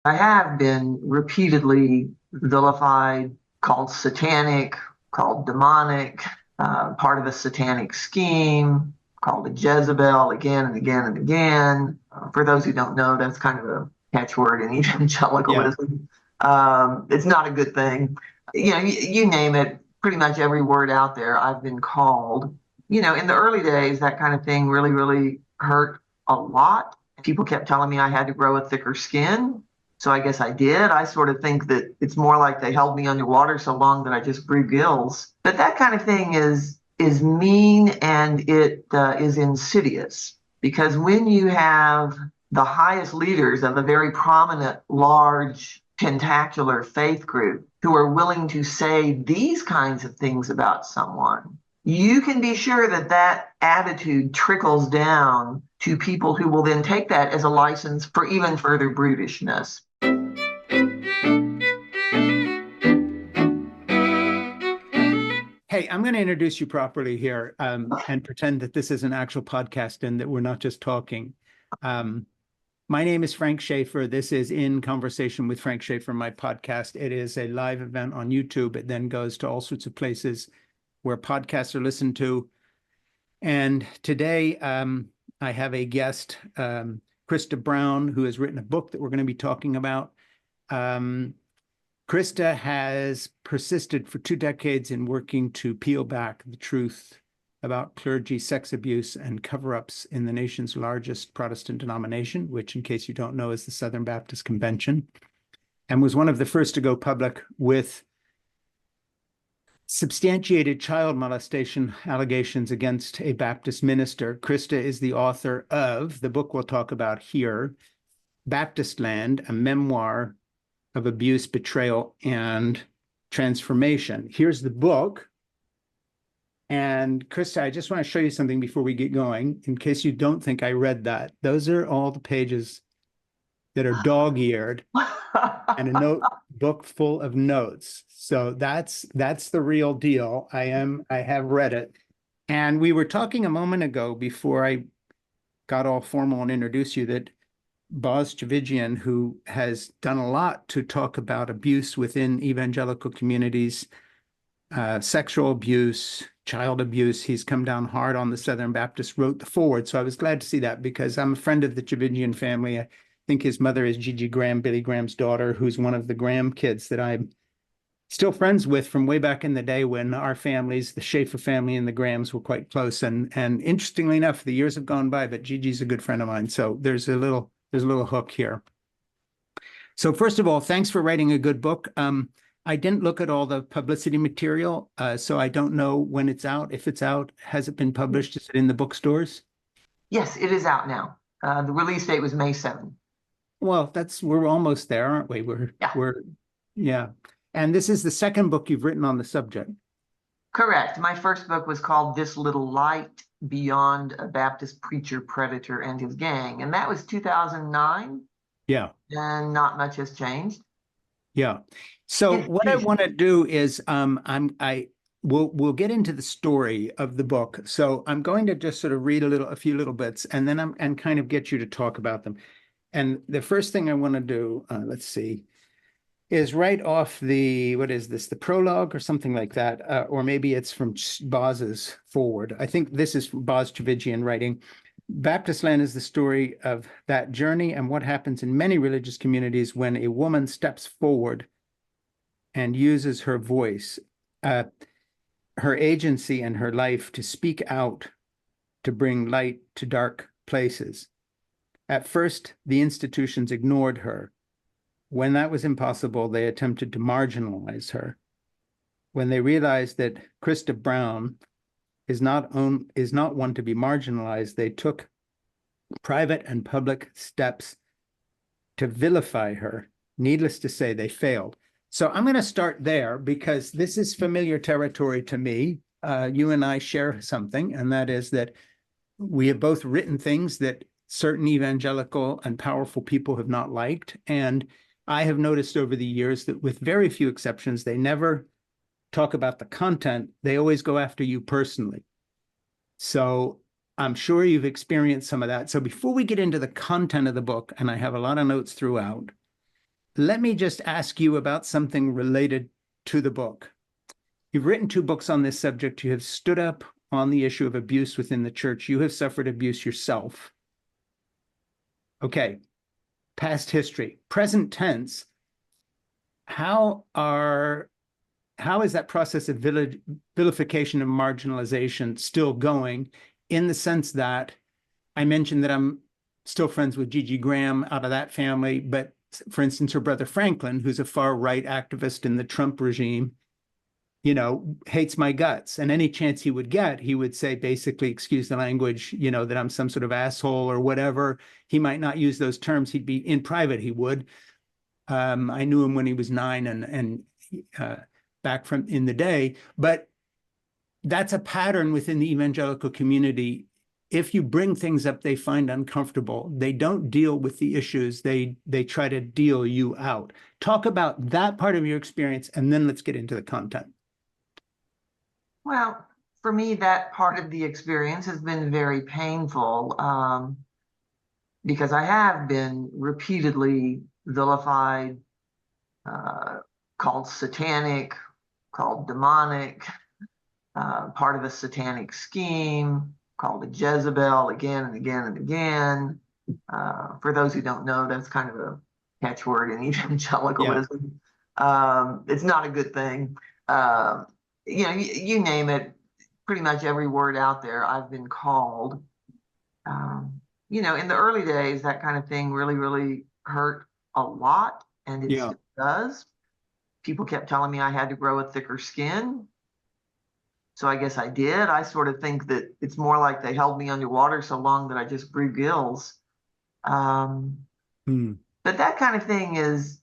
I have been repeatedly vilified, called satanic, called demonic, part of a satanic scheme, called a Jezebel again and again and again. For those who don't know, that's kind of a catchword in Yeah. evangelicalism. It's not a good thing. You name it, pretty much every word out there I've been called. In the early days, that kind of thing really, really hurt a lot. People kept telling me I had to grow a thicker skin. So I guess I did. I sort of think that it's more like they held me underwater so long that I just grew gills. But that kind of thing is mean, and it is insidious, because when you have the highest leaders of a very prominent, large, tentacular faith group who are willing to say these kinds of things about someone, you can be sure that that attitude trickles down to people who will then take that as a license for even further brutishness. Hey, I'm going to introduce you properly here and pretend that this is an actual podcast and that we're not just talking. Um, my name is Frank Schaeffer. This is In Conversation with Frank Schaeffer, my podcast. It is a live event on YouTube. It then goes to all sorts of places where podcasts are listened to. And today I have a guest, Christa Brown, who has written a book that we're going to be talking about. Um, Christa has persisted for 2 decades in working to peel back the truth about clergy sex abuse and cover-ups in the nation's largest Protestant denomination, which, in case you don't know, is the Southern Baptist Convention, and was one of the first to go public with substantiated child molestation allegations against a Baptist minister. Christa is the author of the book we'll talk about here, Baptistland, a memoir of abuse, betrayal, and transformation. Here's the book. And Krista, I just want to show you something before we get going, in case you don't think I read that. Those are all the pages that are dog-eared and a notebook full of notes. So that's the real deal. I have read it. And we were talking a moment ago before I got all formal and introduced you that Boz Tchividjian, who has done a lot to talk about abuse within evangelical communities, sexual abuse, child abuse. He's come down hard on the Southern Baptists, wrote the foreword. So I was glad to see that because I'm a friend of the Tchividjian family. I think his mother is Gigi Graham, Billy Graham's daughter, who's one of the Graham kids that I'm still friends with from way back in the day when our families, the Schaeffer family and the Grahams, were quite close. And interestingly enough, the years have gone by, but Gigi's a good friend of mine. So there's a little hook here. So first of all, thanks for writing a good book. I didn't look at all the publicity material, so I don't know when it's out. If it's out, has it been published? Is it in the bookstores? Yes, it is out now. The release date was May 7th. Well, we're almost there, aren't we? Yeah, Yeah. And this is the second book you've written on the subject. correct. My first book was called This Little Light: Beyond a Baptist Preacher Predator and His Gang, and that was 2009, Yeah. and not much has changed. Yeah. So what I want to do is we'll get into the story of the book. So I'm going to just sort of read a few little bits and then and kind of get you to talk about them. And the first thing I want to do, let's see, is right off what is this, the prologue or something like that, or maybe it's from Boz's forward. I think this is Boz Tchividjian writing. Baptistland is the story of that journey and what happens in many religious communities when a woman steps forward and uses her voice, uh, her agency, and her life to speak out to bring light to dark places. At first, the institutions ignored her. When that was impossible, they attempted to marginalize her. When they realized that Christa Brown is not one to be marginalized, they took private and public steps to vilify her. Needless to say, they failed. So I'm going to start there because this is familiar territory to me. You and I share something, and that is that we have both written things that certain evangelical and powerful people have not liked. And I have noticed over the years that with very few exceptions, they never talk about the content. They always go after you personally. So I'm sure you've experienced some of that. So before we get into the content of the book, and I have a lot of notes throughout, let me just ask you about something related to the book. You've written 2 books on this subject. You have stood up on the issue of abuse within the church. You have suffered abuse yourself. Okay, past history. Present tense, how is that process of vilification and marginalization still going, in the sense that I mentioned that I'm still friends with Gigi Graham out of that family, but for instance, her brother Franklin, who's a far-right activist in the Trump regime, hates my guts. And any chance he would get, he would say, basically, excuse the language, that I'm some sort of asshole or whatever. He might not use those terms. He'd be in private, he would. I knew him when he was 9 and back from in the day. But that's a pattern within the evangelical community. If you bring things up they find uncomfortable, they don't deal with the issues. They try to deal you out. Talk about that part of your experience, and then let's get into the content. Well, for me, that part of the experience has been very painful, because I have been repeatedly vilified, called satanic, called demonic, part of a satanic scheme, called a Jezebel again and again and again. For those who don't know, that's kind of a catchword in evangelicalism. Yeah. It's not a good thing. You name it, pretty much every word out there I've been called. In the early days, that kind of thing really, really hurt a lot, and it still does. People kept telling me I had to grow a thicker skin. So I guess I did. I sort of think that it's more like they held me underwater so long that I just grew gills. But that kind of thing is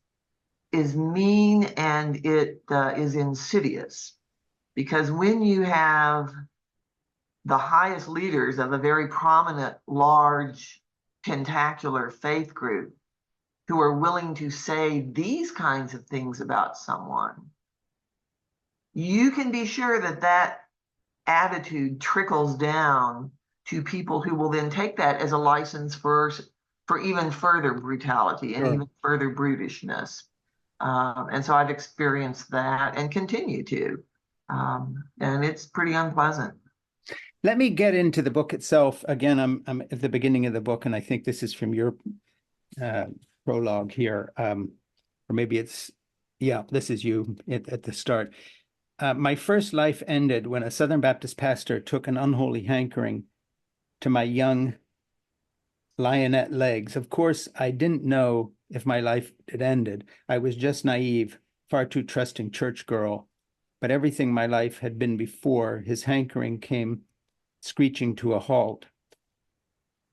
mean, and it is insidious, because when you have the highest leaders of a very prominent, large, tentacular faith group who are willing to say these kinds of things about someone, you can be sure that that attitude trickles down to people who will then take that as a license for even further brutality and even further brutishness. And so I've experienced that and continue to. And it's pretty unpleasant. Let me get into the book itself. Again, I'm at the beginning of the book, and I think this is from your prologue here. Or maybe this is you at the start. My first life ended when a Southern Baptist pastor took an unholy hankering to my young lionette legs. Of course, I didn't know if my life had ended. I was just naive, far too trusting church girl. But everything my life had been before, his hankering came screeching to a halt.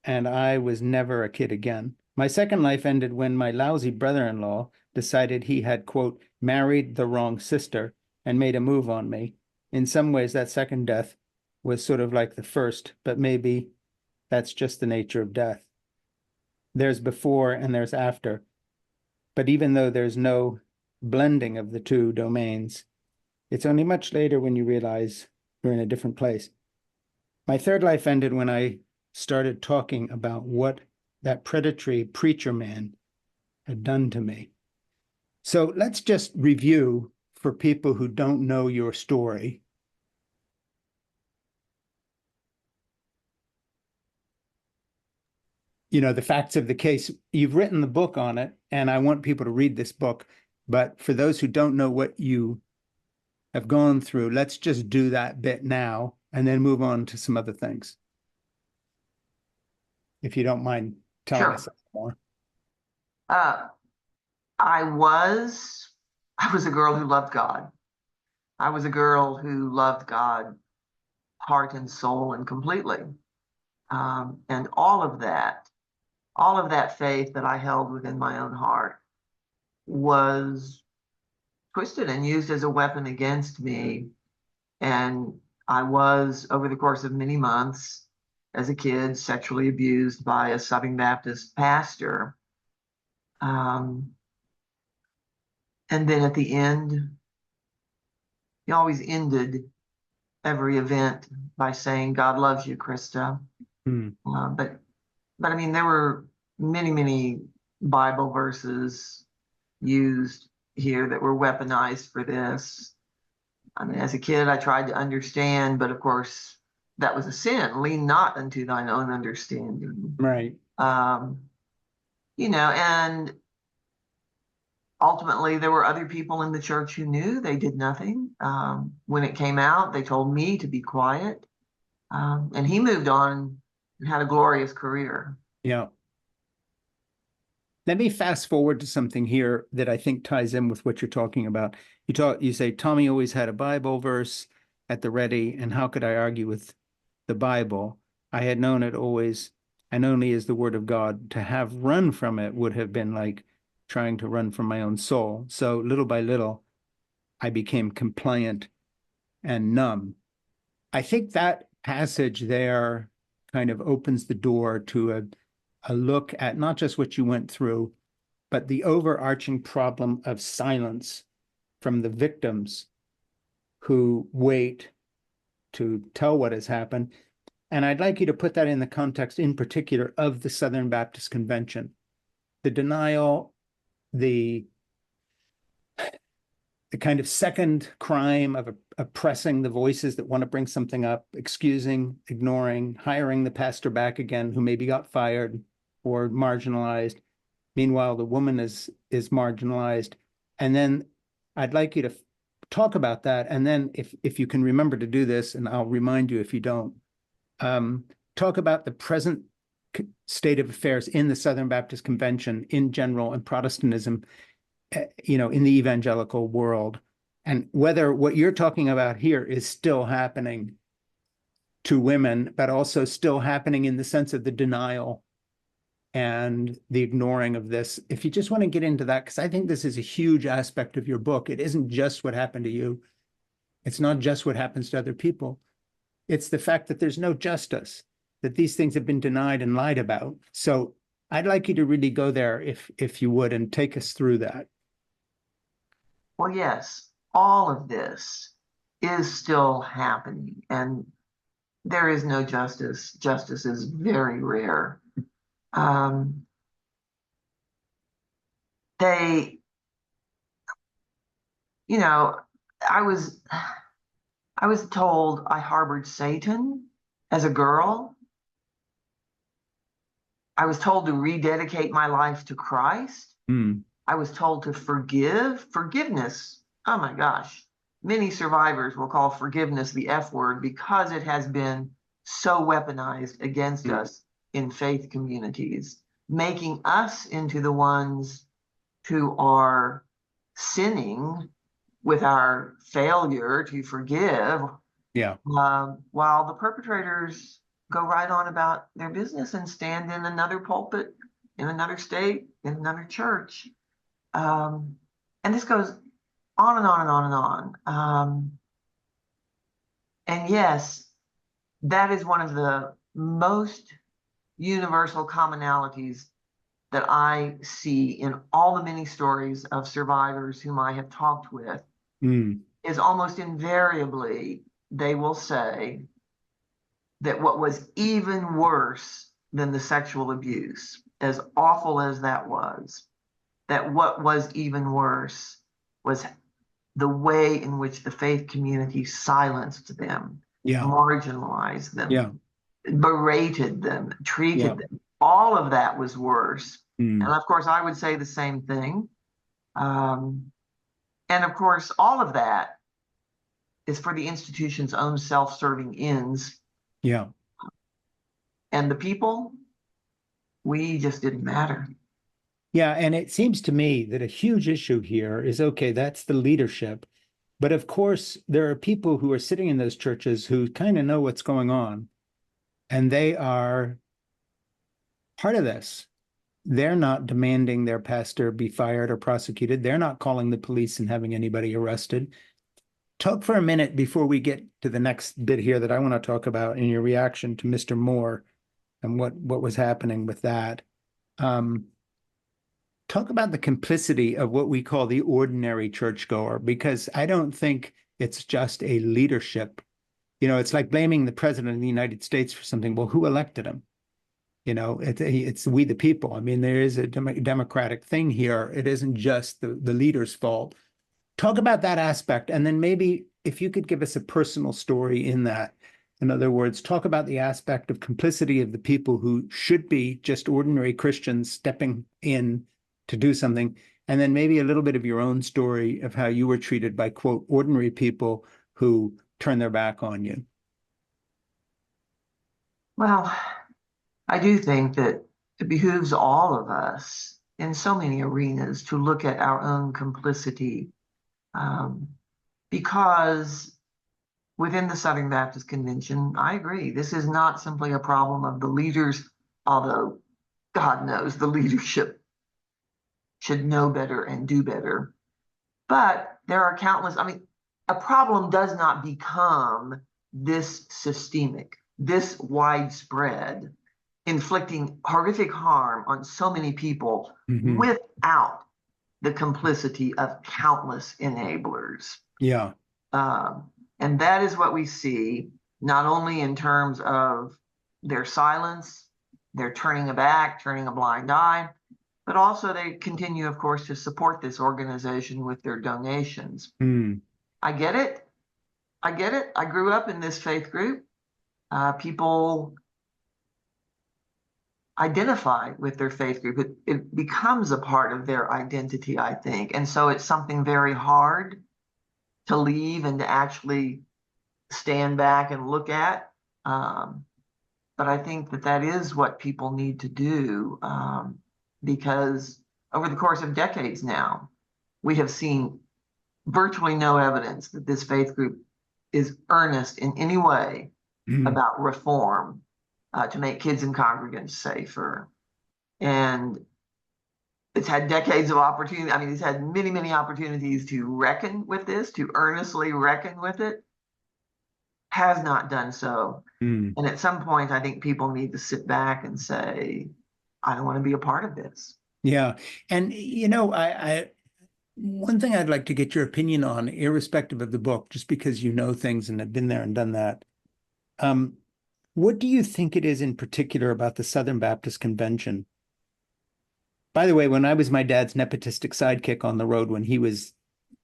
And I was never a kid again. My second life ended when my lousy brother-in-law decided he had, quote, married the wrong sister and made a move on me. In some ways, that second death was sort of like the first, but maybe that's just the nature of death. There's before and there's after. But even though there's no blending of the two domains, it's only much later when you realize you're in a different place. My third life ended when I started talking about what that predatory preacher man had done to me. So let's just review for people who don't know your story. The facts of the case. You've written the book on it, and I want people to read this book. But for those who don't know what you have gone through, let's just do that bit now and then move on to some other things. If you don't mind telling us more. I was a girl who loved God. I was a girl who loved God heart and soul and completely. And all of that faith that I held within my own heart was twisted and used as a weapon against me. And I was, over the course of many months, as a kid, sexually abused by a Southern Baptist pastor. And then at the end, he always ended every event by saying, "God loves you, Christa." But I mean, there were many, many Bible verses used here that were weaponized for this. I mean, as a kid, I tried to understand, but of course, that was a sin. Lean not unto thine own understanding. Right. And ultimately, there were other people in the church who knew. They did nothing. When it came out, they told me to be quiet. And he moved on and had a glorious career. Yeah. Let me fast forward to something here that I think ties in with what you're talking about. You say Tommy always had a Bible verse at the ready, and how could I argue with the Bible? I had known it always and only as the word of God. To have run from it would have been like trying to run from my own soul. So little by little, I became compliant and numb. I think that passage there kind of opens the door to a look at not just what you went through, but the overarching problem of silence from the victims who wait to tell what has happened. And I'd like you to put that in the context, in particular, of the Southern Baptist Convention. The denial, the kind of second crime of oppressing the voices that want to bring something up, excusing, ignoring, hiring the pastor back again, who maybe got fired or marginalized. Meanwhile, the woman is marginalized. And then I'd like you to talk about that. And then if you can remember to do this, and I'll remind you if you don't, talk about the present state of affairs in the Southern Baptist Convention in general and Protestantism, in the evangelical world, and whether what you're talking about here is still happening to women, but also still happening in the sense of the denial and the ignoring of this. If you just want to get into that, because I think this is a huge aspect of your book. It isn't just what happened to you. It's not just what happens to other people. It's the fact that there's no justice, that these things have been denied and lied about. So I'd like you to really go there, if you would, and take us through that. Well, yes, all of this is still happening, and there is no justice. Justice is very rare. They, I was told I harbored Satan as a girl. I was told to rededicate my life to Christ. I was told to forgive. Forgiveness, oh my gosh. Many survivors will call forgiveness the F word because it has been so weaponized against us in faith communities, making us into the ones who are sinning with our failure to forgive. Yeah. While the perpetrators go right on about their business and stand in another pulpit, in another state, in another church. And this goes on and on and on and on. And yes, that is one of the most universal commonalities that I see in all the many stories of survivors whom I have talked with, is almost invariably they will say that what was even worse than the sexual abuse, as awful as that was, that what was even worse was the way in which the faith community silenced them, marginalized them, berated them, treated them. All of that was worse. And of course, I would say the same thing. And of course, all of that is for the institution's own self-serving ends. Yeah. And the people, we just didn't matter. Yeah, and it seems to me that a huge issue here is, okay, that's the leadership. But of course, there are people who are sitting in those churches who kind of know what's going on, and they are part of this. They're not demanding their pastor be fired or prosecuted. They're not calling the police and having anybody arrested. Talk for a minute before we get to the next bit here that I want to talk about in your reaction to Mr. Moore and what was happening with that. Talk about the complicity of what we call the ordinary churchgoer, because I don't think it's just a leadership. It's like blaming the president of the United States for something. Well, who elected him? It's we the people. I mean, there is a democratic thing here. It isn't just the leader's fault. Talk about that aspect, and then maybe if you could give us a personal story in that. In other words, talk about the aspect of complicity of the people who should be just ordinary Christians stepping in to do something, and then maybe a little bit of your own story of how you were treated by, quote, ordinary people who turn their back on you. Well, I do think that it behooves all of us in so many arenas to look at our own complicity, because within the Southern Baptist Convention, I agree, this is not simply a problem of the leaders, although God knows the leadership should know better and do better. But there are countless, I mean, a problem does not become this systemic, this widespread, inflicting horrific harm on so many people without the complicity of countless enablers. Yeah. And that is what we see, not only in terms of their silence, their turning a back, turning a blind eye, but also they continue, of course, to support this organization with their donations. I get it. I get it. I grew up in this faith group. People identify with their faith group. It becomes a part of their identity, I think. And so it's something very hard to leave and to actually stand back and look at. But I think that is what people need to do, because over the course of decades now, we have seen virtually no evidence that this faith group is earnest in any way about reform to make kids and congregants safer. And it's had decades of opportunity. I mean, it's had many, many opportunities to reckon with this, to earnestly reckon with it, has not done so. And at some point, I think people need to sit back and say, I don't want to be a part of this. Yeah. And, I one thing I'd like to get your opinion on, irrespective of the book, just because you know things and have been there and done that. What do you think it is in particular about the Southern Baptist Convention? By the way, when I was my dad's nepotistic sidekick on the road when he was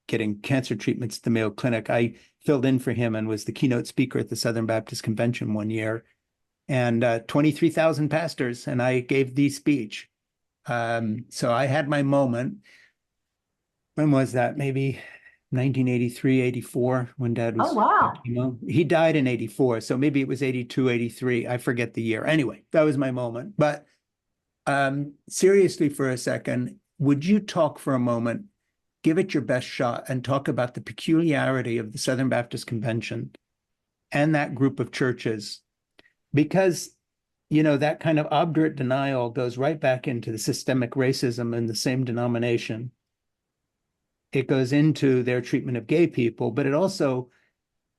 getting cancer treatments at the Mayo Clinic, I filled in for him and was the keynote speaker at the Southern Baptist Convention one year, and 23,000 pastors, and I gave the speech. So I had my moment. When was that? Maybe 1983, 84, when Dad was. Oh, wow. He died in 84, so maybe it was 82, 83. I forget the year. Anyway, that was my moment. But seriously, for a second, would you talk for a moment, give it your best shot, and talk about the peculiarity of the Southern Baptist Convention and that group of churches? Because, that kind of obdurate denial goes right back into the systemic racism in the same denomination. It goes into their treatment of gay people, but it also,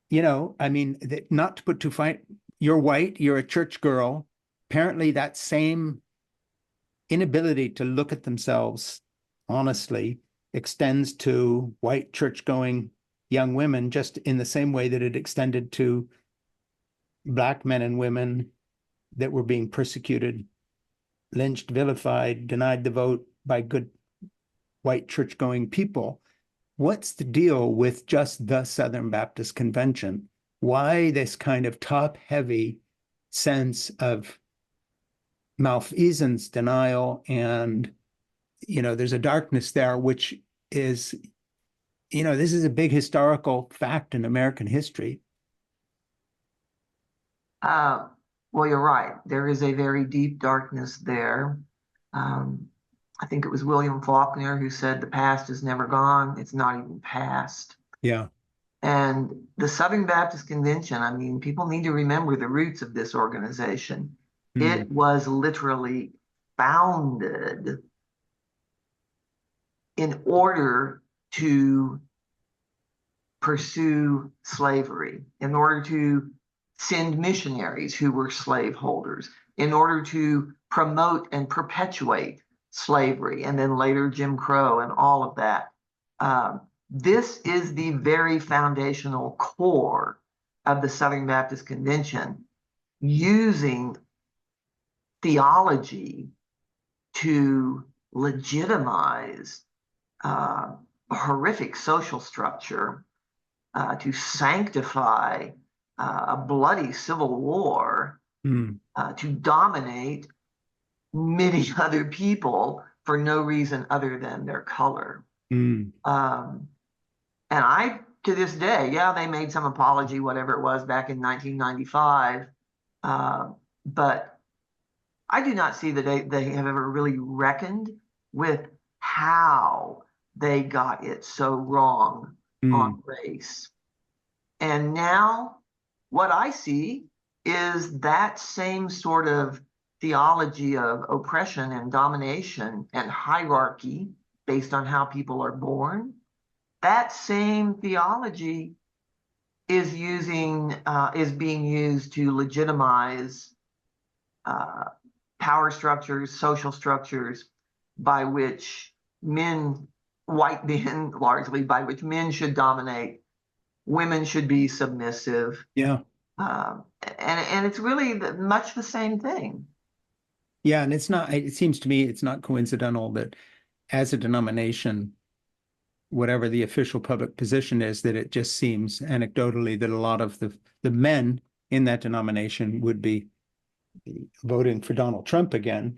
not to put too fine, you're white, you're a church girl. Apparently that same inability to look at themselves honestly extends to white church-going young women, just in the same way that it extended to Black men and women that were being persecuted, lynched, vilified, denied the vote by good white church-going people. What's the deal with just the Southern Baptist Convention? Why this kind of top-heavy sense of malfeasance, denial, and, there's a darkness there, which is, this is a big historical fact in American history. Well, you're right. There is a very deep darkness there. I think it was William Faulkner who said the past is never gone. It's not even past. Yeah. And the Southern Baptist Convention, I mean, people need to remember the roots of this organization. It was literally founded in order to pursue slavery, in order to send missionaries who were slaveholders, in order to promote and perpetuate slavery, and then later Jim Crow and all of that. This is the very foundational core of the Southern Baptist Convention, using theology to legitimize a horrific social structure, to sanctify a bloody civil war, to dominate many other people for no reason other than their color. And I, to this day, yeah, they made some apology, whatever it was, back in 1995. But I do not see that they have ever really reckoned with how they got it so wrong on race. And now what I see is that same sort of theology of oppression and domination and hierarchy based on how people are born. That same theology is being used to legitimize power structures, social structures by which white men largely, by which men should dominate, women should be submissive. Yeah. And it's really much the same thing. Yeah, and it seems to me it's not coincidental that as a denomination, whatever the official public position is, that it just seems anecdotally that a lot of the men in that denomination would be voting for Donald Trump again.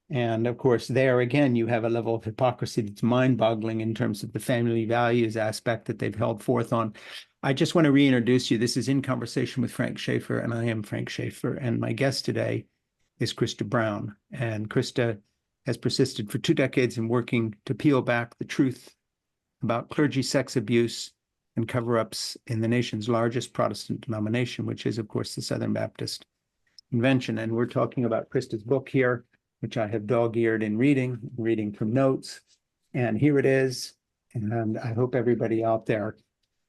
And of course, there again, you have a level of hypocrisy that's mind-boggling in terms of the family values aspect that they've held forth on. I just want to reintroduce you. This is In Conversation with Frank Schaeffer, and I am Frank Schaeffer. And my guest today is Christa Brown. And Christa has persisted for 2 decades in working to peel back the truth about clergy sex abuse and cover-ups in the nation's largest Protestant denomination, which is, of course, the Southern Baptist Convention. And we're talking about Christa's book here, which I have dog-eared in reading from notes. And here it is. And I hope everybody out there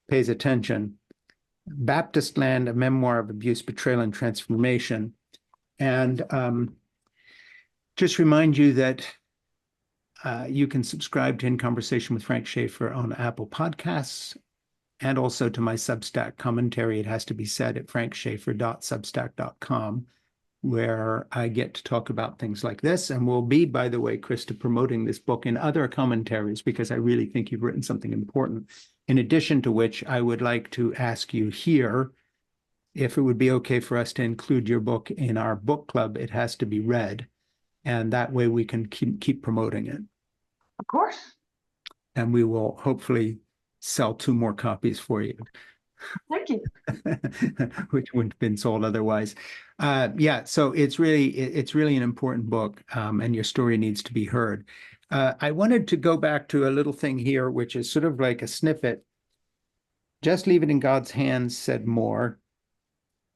pays attention. Baptistland, a memoir of abuse, betrayal, and transformation. And just remind you that you can subscribe to In Conversation with Frank Schaeffer on Apple Podcasts and also to my Substack commentary. It has to be said at frankschaeffer.substack.com, where I get to talk about things like this. And we'll be, by the way, Christa, promoting this book in other commentaries because I really think you've written something important. In addition to which, I would like to ask you here if it would be okay for us to include your book in our book club. It has to be read. And that way we can keep promoting it. Of course. And we will hopefully sell 2 more copies for you. Thank you. Which wouldn't have been sold otherwise. Yeah, so it's really an important book, and your story needs to be heard. I wanted to go back to a little thing here, which is sort of like a snippet. Just leave it in God's hands, said Moore.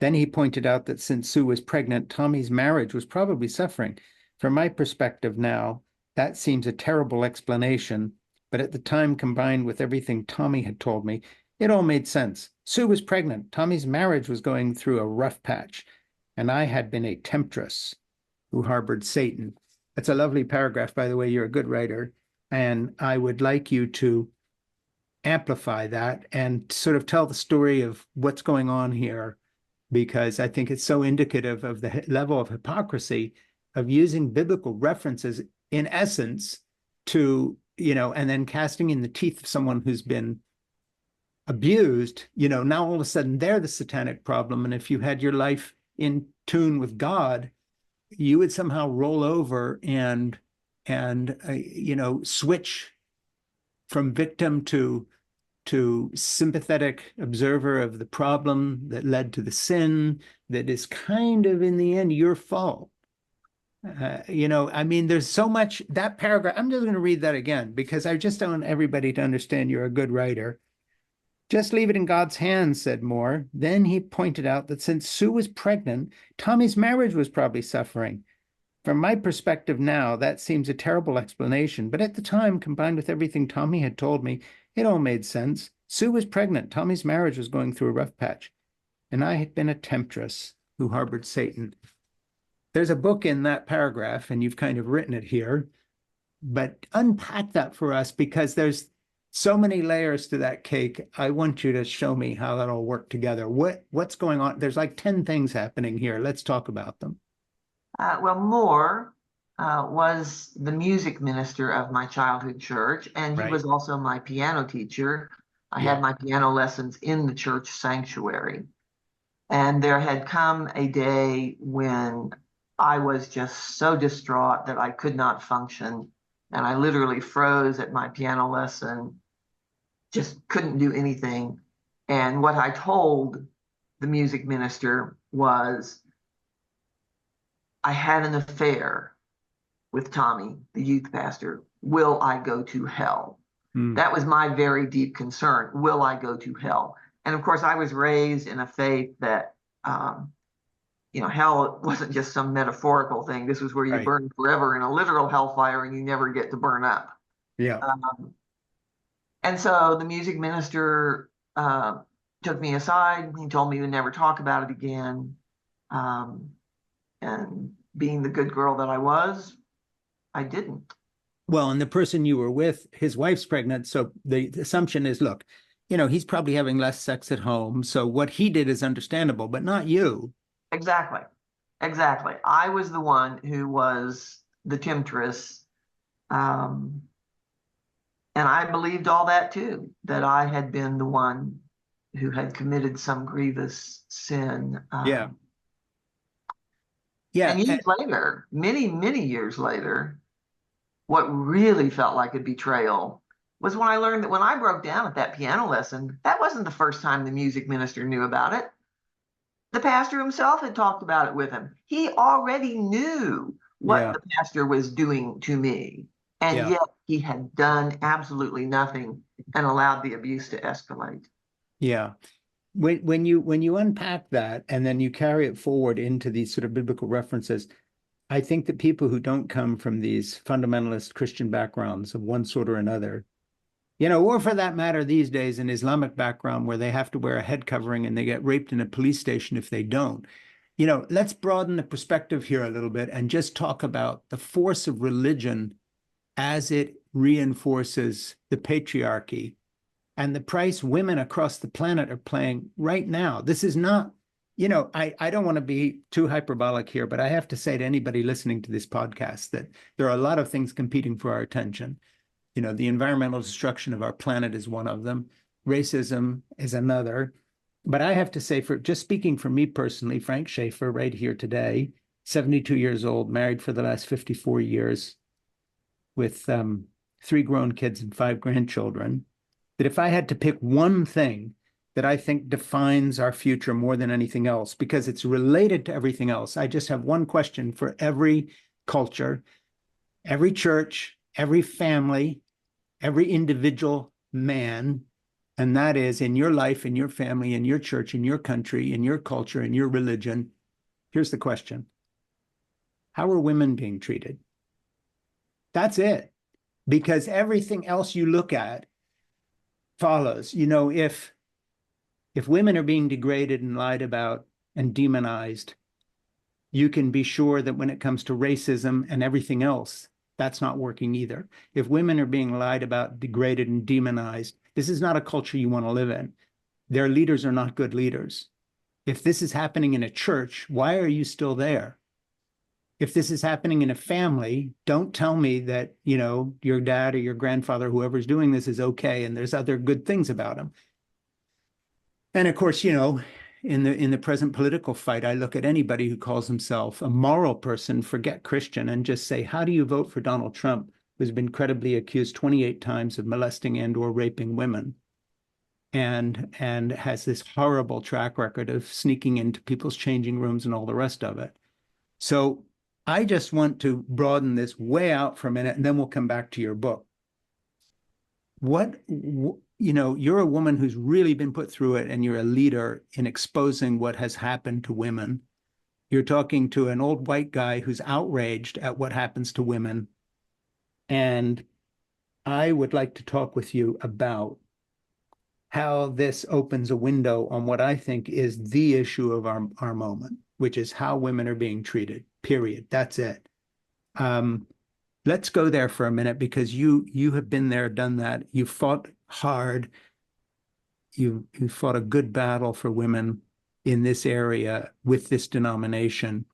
Then he pointed out that since Sue was pregnant, Tommy's marriage was probably suffering. From my perspective now, that seems a terrible explanation, but at the time, combined with everything Tommy had told me, it all made sense. Sue was pregnant. Tommy's marriage was going through a rough patch, and I had been a temptress who harbored Satan. That's a lovely paragraph, by the way. You're a good writer, and I would like you to amplify that and sort of tell the story of what's going on here, because I think it's so indicative of the level of hypocrisy of using biblical references in essence to, and then casting in the teeth of someone who's been abused. Now all of a sudden they're the satanic problem. And if you had your life in tune with God, you would somehow roll over and switch from victim to sympathetic observer of the problem that led to the sin that is kind of in the end your fault. There's so much, that paragraph, I'm just going to read that again because I just want everybody to understand you're a good writer. Just leave it in God's hands, said Moore. Then he pointed out that since Sue was pregnant, Tommy's marriage was probably suffering. From my perspective now, that seems a terrible explanation, but at the time, combined with everything Tommy had told me, it all made sense. Sue was pregnant. Tommy's marriage was going through a rough patch, and I had been a temptress who harbored Satan. There's a book in that paragraph, and you've kind of written it here, but unpack that for us because there's so many layers to that cake. I want you to show me how that all worked together. What's going on? There's like 10 things happening here. Let's talk about them. Well, Moore was the music minister of my childhood church, and he Right. was also my piano teacher. I Yeah. had my piano lessons in the church sanctuary. And there had come a day when I was just so distraught that I could not function. And I literally froze at my piano lesson, just couldn't do anything. And what I told the music minister was, I had an affair with Tommy, the youth pastor. Will I go to hell? Mm. That was my very deep concern. Will I go to hell? And of course, I was raised in a faith that, hell wasn't just some metaphorical thing. This was where you Right. burn forever in a literal hellfire and you never get to burn up. Yeah. Um, and so the music minister took me aside. He told me to never talk about it again. Um, and being the good girl that I was, I didn't. Well, and the person you were with, his wife's pregnant. So the assumption is, look, he's probably having less sex at home. So what he did is understandable, but not you. Exactly. Exactly. I was the one who was the temptress. Um, and I believed all that too, that I had been the one who had committed some grievous sin. Yeah. Yeah. And years later, many, many years later, what really felt like a betrayal was when I learned that when I broke down at that piano lesson, that wasn't the first time the music minister knew about it. The pastor himself had talked about it with him. He already knew what Yeah. the pastor was doing to me. And Yeah. yet he had done absolutely nothing and allowed the abuse to escalate. Yeah. When you unpack that and then you carry it forward into these sort of biblical references, I think that people who don't come from these fundamentalist Christian backgrounds of one sort or another, or for that matter, these days, an Islamic background where they have to wear a head covering and they get raped in a police station if they don't. Let's broaden the perspective here a little bit and just talk about the force of religion as it reinforces the patriarchy and the price women across the planet are paying right now. This is not, I don't want to be too hyperbolic here, but I have to say to anybody listening to this podcast that there are a lot of things competing for our attention. The environmental destruction of our planet is one of them. Racism is another. But I have to say, for just speaking for me personally, Frank Schaeffer, right here today, 72 years old, married for the last 54 years with 3 grown kids and 5 grandchildren, that if I had to pick one thing that I think defines our future more than anything else, because it's related to everything else, I just have one question for every culture, every church, every family, every individual man, and that is, in your life, in your family, in your church, in your country, in your culture, in your religion, here's the question. How are women being treated? That's it. Because everything else you look at follows. If women are being degraded and lied about and demonized, you can be sure that when it comes to racism and everything else, that's not working either. If women are being lied about, degraded, and demonized, this is not a culture you want to live in. Their leaders are not good leaders. If this is happening in a church, why are you still there? If this is happening in a family, don't tell me that, your dad or your grandfather, whoever's doing this, is okay and there's other good things about him. And of course, in the present political fight, I look at anybody who calls himself a moral person, forget Christian, and just say, how do you vote for Donald Trump, who's been credibly accused 28 times of molesting and or raping women, and has this horrible track record of sneaking into people's changing rooms and all the rest of it? So I just want to broaden this way out for a minute, and then we'll come back to your book. You're a woman who's really been put through it, and you're a leader in exposing what has happened to women. You're talking to an old white guy who's outraged at what happens to women. And I would like to talk with you about how this opens a window on what I think is the issue of our moment, which is how women are being treated, period. That's it. Let's go there for a minute, because you have been there, done that. You fought hard. You fought a good battle for women in this area with this denomination.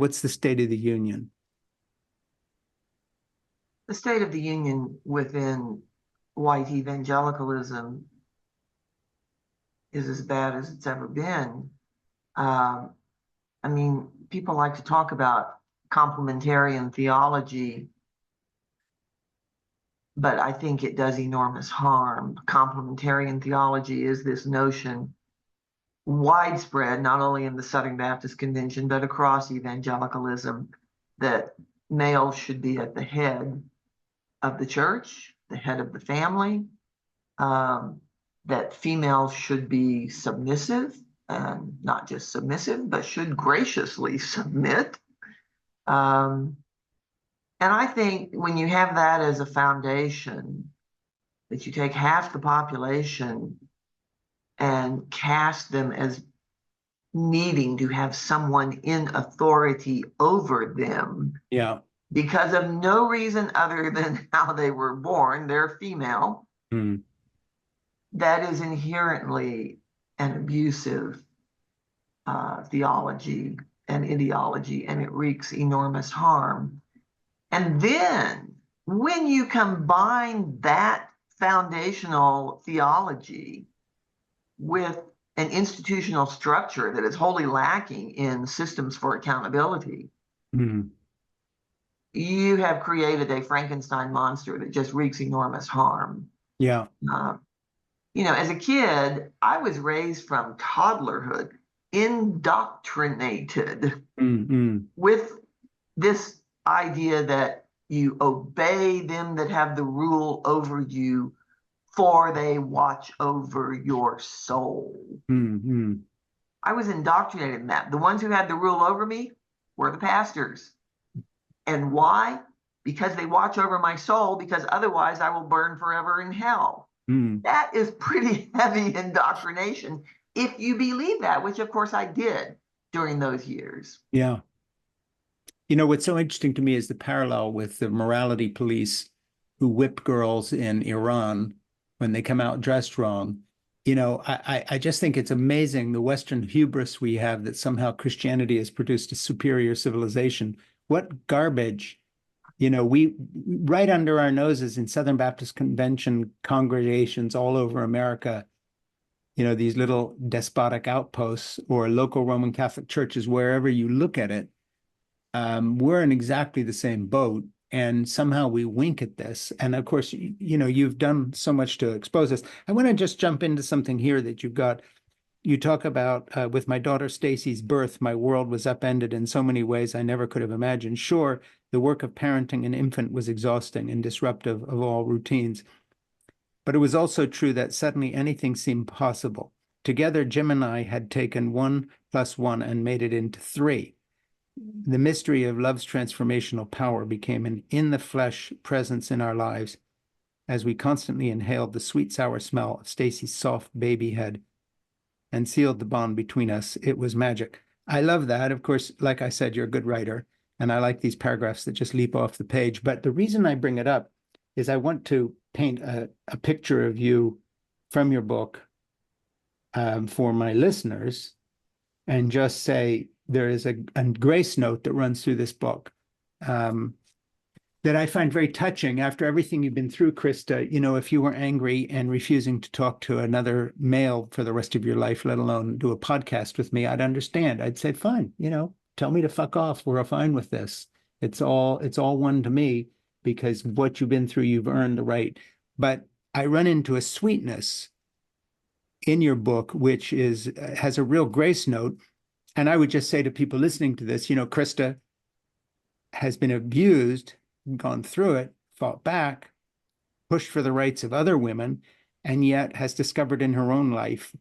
What's the state of the union? The state of the union within white evangelicalism is as bad as it's ever been. Um, I mean, people like to talk about complementarian theology, but I think it does enormous harm. Complementarian theology is this notion, widespread, not only in the Southern Baptist Convention, but across evangelicalism, that males should be at the head of the church, the head of the family, that females should be submissive, and not just submissive, but should graciously submit. And I think when you have that as a foundation, that you take half the population and cast them as needing to have someone in authority over them. Yeah. Because of no reason other than how they were born, they're female. Mm. That is inherently an abusive theology and ideology, and it wreaks enormous harm. And then when you combine that foundational theology with an institutional structure that is wholly lacking in systems for accountability, you have created a Frankenstein monster that just wreaks enormous harm. Yeah. As a kid, I was raised from toddlerhood, indoctrinated with this idea that you obey them that have the rule over you, for they watch over your soul. I was indoctrinated in that. The ones who had the rule over me were the pastors. And why? Because they watch over my soul, because otherwise I will burn forever in hell. That is pretty heavy indoctrination, if you believe that, which of course I did during those years. Yeah. You know, what's so interesting to me is the parallel with the morality police who whip girls in Iran when they come out dressed wrong. You know, I just think it's amazing the Western hubris we have that somehow Christianity has produced a superior civilization. What garbage. You know, we right under our noses in Southern Baptist Convention congregations all over America, you know, these little despotic outposts or local Roman Catholic churches, wherever you look at it, we're in exactly the same boat. And somehow we wink at this. And of course, you know, you've done so much to expose this. I want to just jump into something here that you've got. You talk about with my daughter Stacy's birth, my world was upended in so many ways I never could have imagined. Sure, the work of parenting an infant was exhausting and disruptive of all routines. But it was also true that suddenly anything seemed possible. Together, Jim and I had taken 1 + 1 and made it into 3. The mystery of love's transformational power became an in-the-flesh presence in our lives as we constantly inhaled the sweet, sour smell of Stacy's soft baby head and sealed the bond between us. It was magic. I love that. Of course, like I said, you're a good writer, and I like these paragraphs that just leap off the page. But the reason I bring it up is I want to paint a picture of you from your book for my listeners and just say there is a grace note that runs through this book that I find very touching. After everything you've been through, Christa, you know, if you were angry and refusing to talk to another male for the rest of your life, let alone do a podcast with me, I'd understand. I'd say, fine, you know, tell me to fuck off. We're fine with this. It's all one to me, because what you've been through, you've earned the right. But I run into a sweetness in your book, which has a real grace note. And I would just say to people listening to this, you know, Christa has been abused, gone through it, fought back, pushed for the rights of other women, and yet has discovered in her own life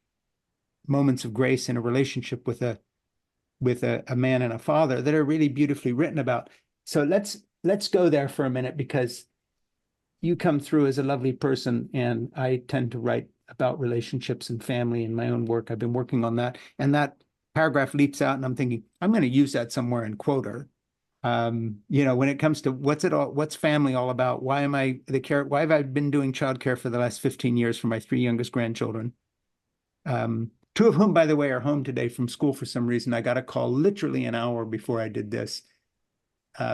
moments of grace in a relationship with a man and a father that are really beautifully written about. So let's go there for a minute, because you come through as a lovely person, and I tend to write about relationships and family in my own work. I've been working on that, and that paragraph leaps out, and I'm thinking, I'm going to use that somewhere and quote her. You know, when it comes to what's family all about? Why have I been doing childcare for the last 15 years for my 3 youngest grandchildren? two of whom, by the way, are home today from school for some reason. I got a call literally an hour before I did this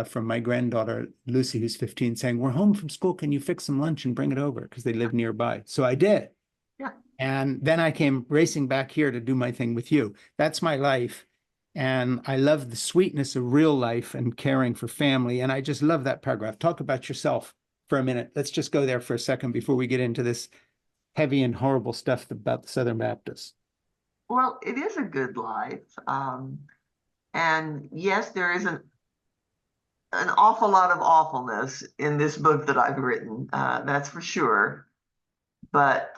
from my granddaughter, Lucy, who's 15, saying, we're home from school. Can you fix some lunch and bring it over? Because they live nearby. So I did. Yeah. And then I came racing back here to do my thing with you. That's my life. And I love the sweetness of real life and caring for family. And I just love that paragraph. Talk about yourself for a minute. Let's just go there for a second before we get into this heavy and horrible stuff about the Southern Baptists. Well, it is a good life. And yes, there is an awful lot of awfulness in this book that I've written. That's for sure. But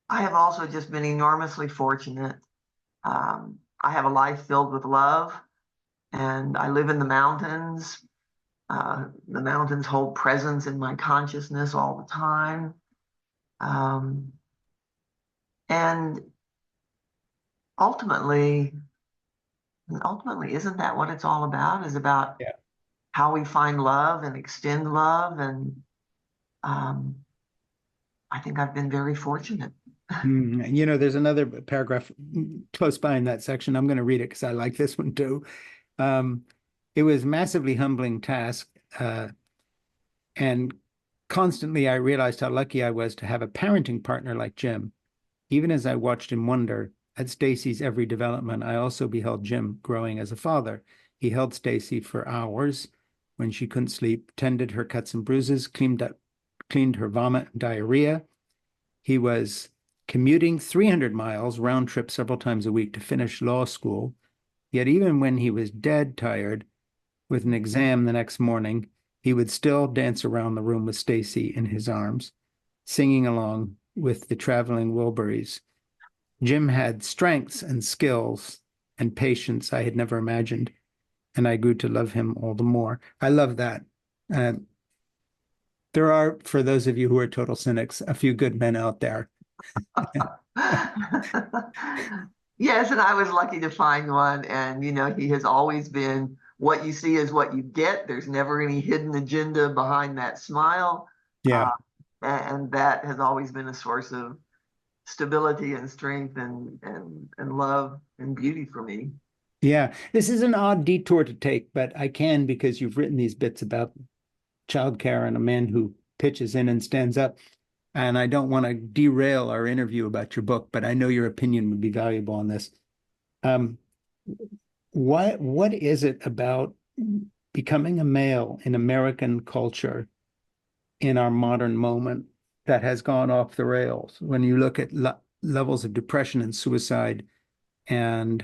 I have also just been enormously fortunate. I have a life filled with love, and I live in the mountains. The mountains hold presence in my consciousness all the time. And ultimately, isn't that what it's all about? Is about how we find love and extend love. And I think I've been very fortunate. You know, there's another paragraph close by in that section. I'm going to read it because I like this one too. It was a massively humbling task. And constantly I realized how lucky I was to have a parenting partner like Jim. Even as I watched him wonder at Stacy's every development, I also beheld Jim growing as a father. He held Stacy for hours when she couldn't sleep, tended her cuts and bruises, cleaned her vomit and diarrhea. He was commuting 300 miles round trip several times a week to finish law school. Yet even when he was dead tired with an exam the next morning, he would still dance around the room with Stacy in his arms, singing along with the traveling Wilburys. Jim had strengths and skills and patience I had never imagined, and I grew to love him all the more. I love that. There are, for those of you who are total cynics, a few good men out there. Yes, and I was lucky to find one. And, you know, he has always been what you see is what you get. There's never any hidden agenda behind that smile. Yeah. And that has always been a source of stability and strength and love and beauty for me. Yeah. This is an odd detour to take, but I can because you've written these bits about childcare and a man who pitches in and stands up. And I don't want to derail our interview about your book, but I know your opinion would be valuable on this. What is it about becoming a male in American culture in our modern moment that has gone off the rails? When you look at levels of depression and suicide and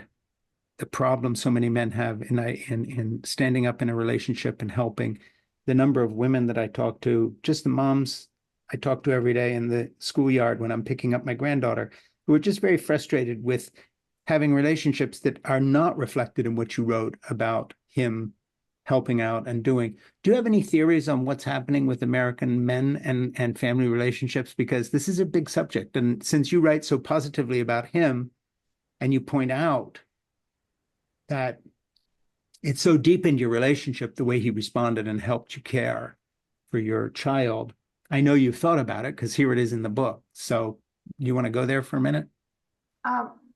the problem so many men have in standing up in a relationship and helping, the number of women that I talk to, just the moms I talk to every day in the schoolyard when I'm picking up my granddaughter, who are just very frustrated with having relationships that are not reflected in what you wrote about him helping out and doing. Do you have any theories on what's happening with American men and family relationships? Because this is a big subject. And since you write so positively about him and you point out that it's so deep in your relationship, the way he responded and helped you care for your child, I know you've thought about it because here it is in the book. So you want to go there for a minute?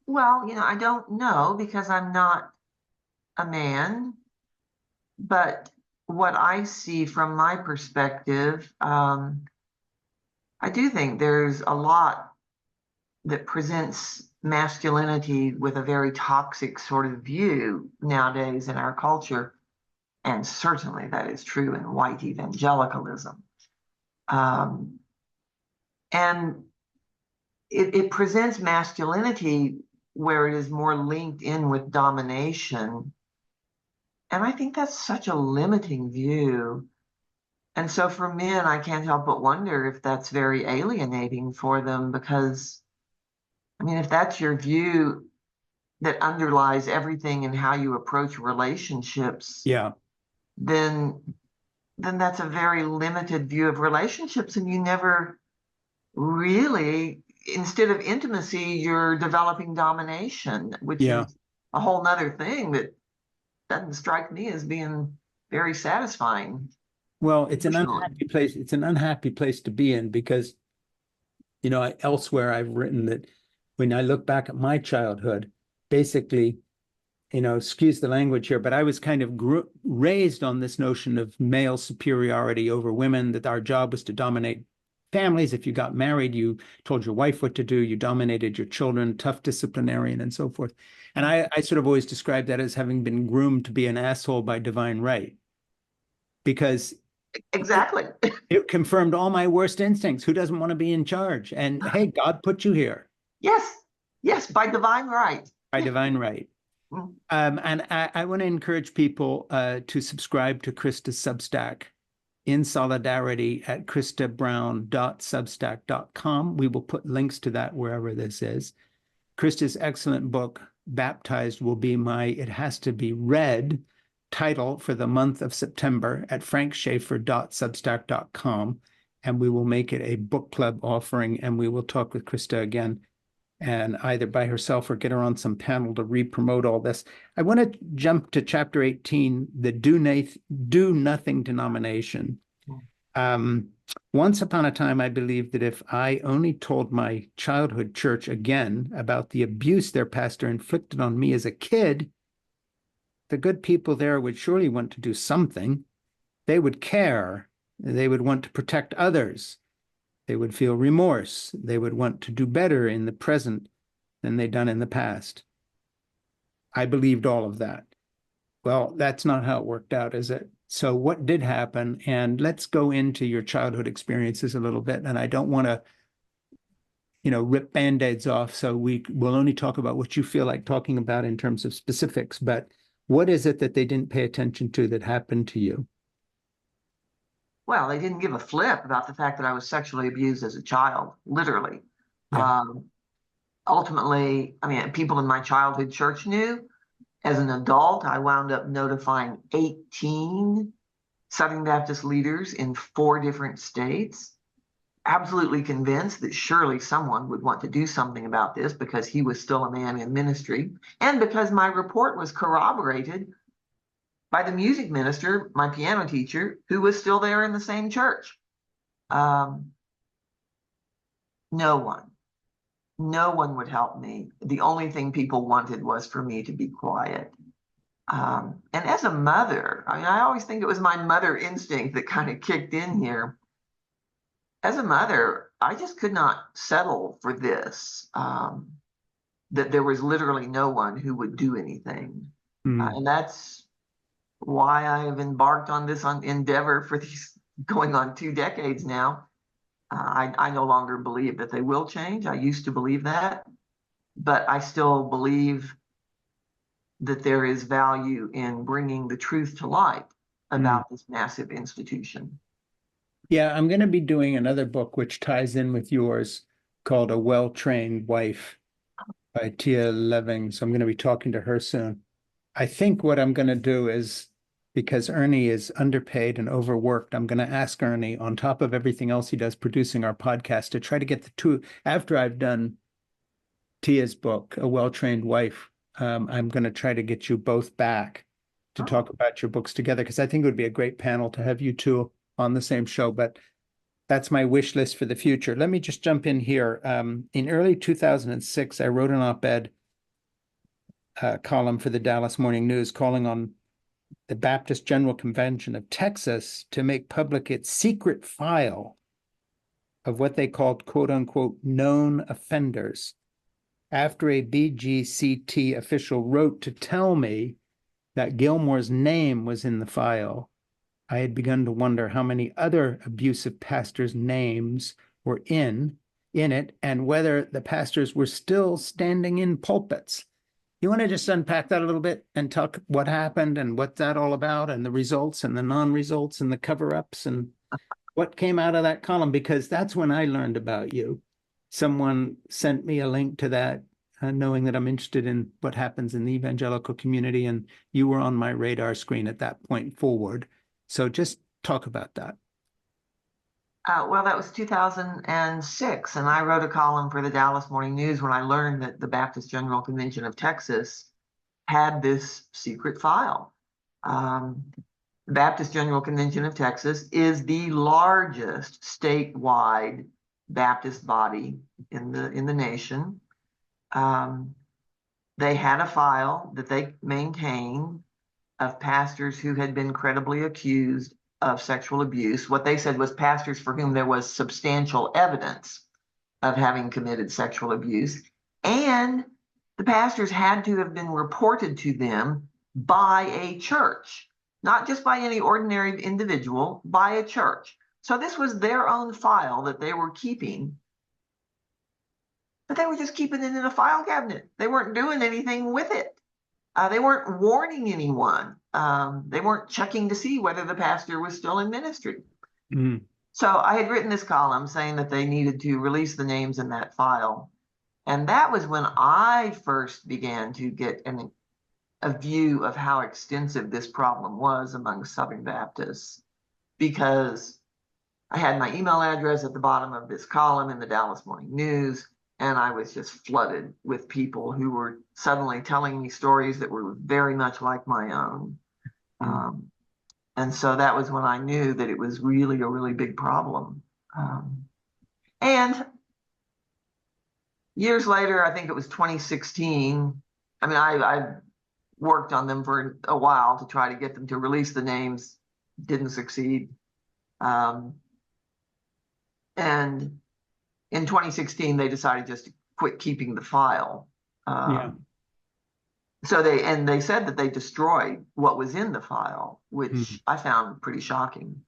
Well, you know, I don't know because I'm not a man, but what I see from my perspective, I do think there's a lot that presents masculinity with a very toxic sort of view nowadays in our culture. And certainly that is true in white evangelicalism. And it presents masculinity where it is more linked in with domination. And I think that's such a limiting view. And so for men, I can't help but wonder if that's very alienating for them, because, I mean, if that's your view that underlies everything in how you approach relationships, Yeah. then that's a very limited view of relationships, and you never really, instead of intimacy, you're developing domination, which is a whole nother thing that doesn't strike me as being very satisfying. Well, it's an unhappy place. It's an unhappy place to be in because, you know, elsewhere I've written that when I look back at my childhood, basically, excuse the language here, but I was kind of raised on this notion of male superiority over women, that our job was to dominate families. If you got married, you told your wife what to do, you dominated your children, tough disciplinarian, and so forth. And I sort of always described that as having been groomed to be an asshole by divine right, because Exactly. it confirmed all my worst instincts. Who doesn't want to be in charge? And hey, God put you here. Yes, by divine right. By divine right. And I want to encourage people to subscribe to Christa's Substack, In Solidarity, at christabrown.substack.com. We will put links to that wherever this is. Christa's excellent book, Baptized, will be my It Has to Be Read title for the month of September at frankschaeffer.substack.com. And we will make it a book club offering, and we will talk with Christa again, and either by herself or get her on some panel to re-promote all this. I want to jump to chapter 18, the do nothing denomination. Once upon a time, I believed that if I only told my childhood church again about the abuse their pastor inflicted on me as a kid, the good people there would surely want to do something. They would care. They would want to protect others. They would feel remorse. They would want to do better in the present than they'd done in the past. I believed all of that. Well, that's not how it worked out, is it? So what did happen? And let's go into your childhood experiences a little bit. And I don't want to, rip Band-Aids off. So we will only talk about what you feel like talking about in terms of specifics. But what is it that they didn't pay attention to that happened to you? Well, they didn't give a flip about the fact that I was sexually abused as a child, literally. Yeah. Ultimately, I mean, people in my childhood church knew. As an adult, I wound up notifying 18 Southern Baptist leaders in 4 different states, absolutely convinced that surely someone would want to do something about this because he was still a man in ministry, and because my report was corroborated by the music minister, my piano teacher, who was still there in the same church. No one would help me. The only thing people wanted was for me to be quiet. And as a mother, I mean, I always think it was my mother instinct that kind of kicked in here. As a mother, I just could not settle for this, that there was literally no one who would do anything. And that's why I have embarked on this endeavor for these going on 2 decades now. I no longer believe that they will change. I used to believe that, but I still believe that there is value in bringing the truth to light about this massive institution. Yeah, I'm going to be doing another book which ties in with yours, called A Well-Trained Wife by Tia Leving. So I'm going to be talking to her soon. I think what I'm going to do is, because Ernie is underpaid and overworked, I'm going to ask Ernie, on top of everything else he does producing our podcast, to try to get the two, after I've done Tia's book, A Well-Trained Wife, I'm going to try to get you both back to talk about your books together, because I think it would be a great panel to have you two on the same show. But that's my wish list for the future. Let me just jump in here. In early 2006, I wrote an op-ed column for the Dallas Morning News calling on the Baptist General Convention of Texas to make public its secret file of what they called, quote unquote, known offenders, after a BGCT official wrote to tell me that Gilmore's name was in the file. I had begun to wonder how many other abusive pastors' names were in it, and whether the pastors were still standing in pulpits. You want to just unpack that a little bit and talk what happened and what's that all about, and the results and the non-results and the cover-ups and what came out of that column? Because that's when I learned about you. Someone sent me a link to that, knowing that I'm interested in what happens in the evangelical community, and you were on my radar screen at that point forward. So just talk about that. Well, that was 2006, and I wrote a column for the Dallas Morning News when I learned that the Baptist General Convention of Texas had this secret file. The Baptist General Convention of Texas is the largest statewide Baptist body in the nation. They had a file that they maintained of pastors who had been credibly accused of sexual abuse. What they said was pastors for whom there was substantial evidence of having committed sexual abuse. And the pastors had to have been reported to them by a church, not just by any ordinary individual, by a church. So this was their own file that they were keeping, but they were just keeping it in a file cabinet. They weren't doing anything with it. They weren't warning anyone. They weren't checking to see whether the pastor was still in ministry. Mm. So I had written this column saying that they needed to release the names in that file. And that was when I first began to get a view of how extensive this problem was among Southern Baptists, because I had my email address at the bottom of this column in the Dallas Morning News, and I was just flooded with people who were suddenly telling me stories that were very much like my own. And so that was when I knew that it was really a really big problem. And years later, I think it was 2016. I mean, I worked on them for a while to try to get them to release the names. Didn't succeed. And in 2016, they decided just to quit keeping the file. So they said that they destroyed what was in the file, which I found pretty shocking.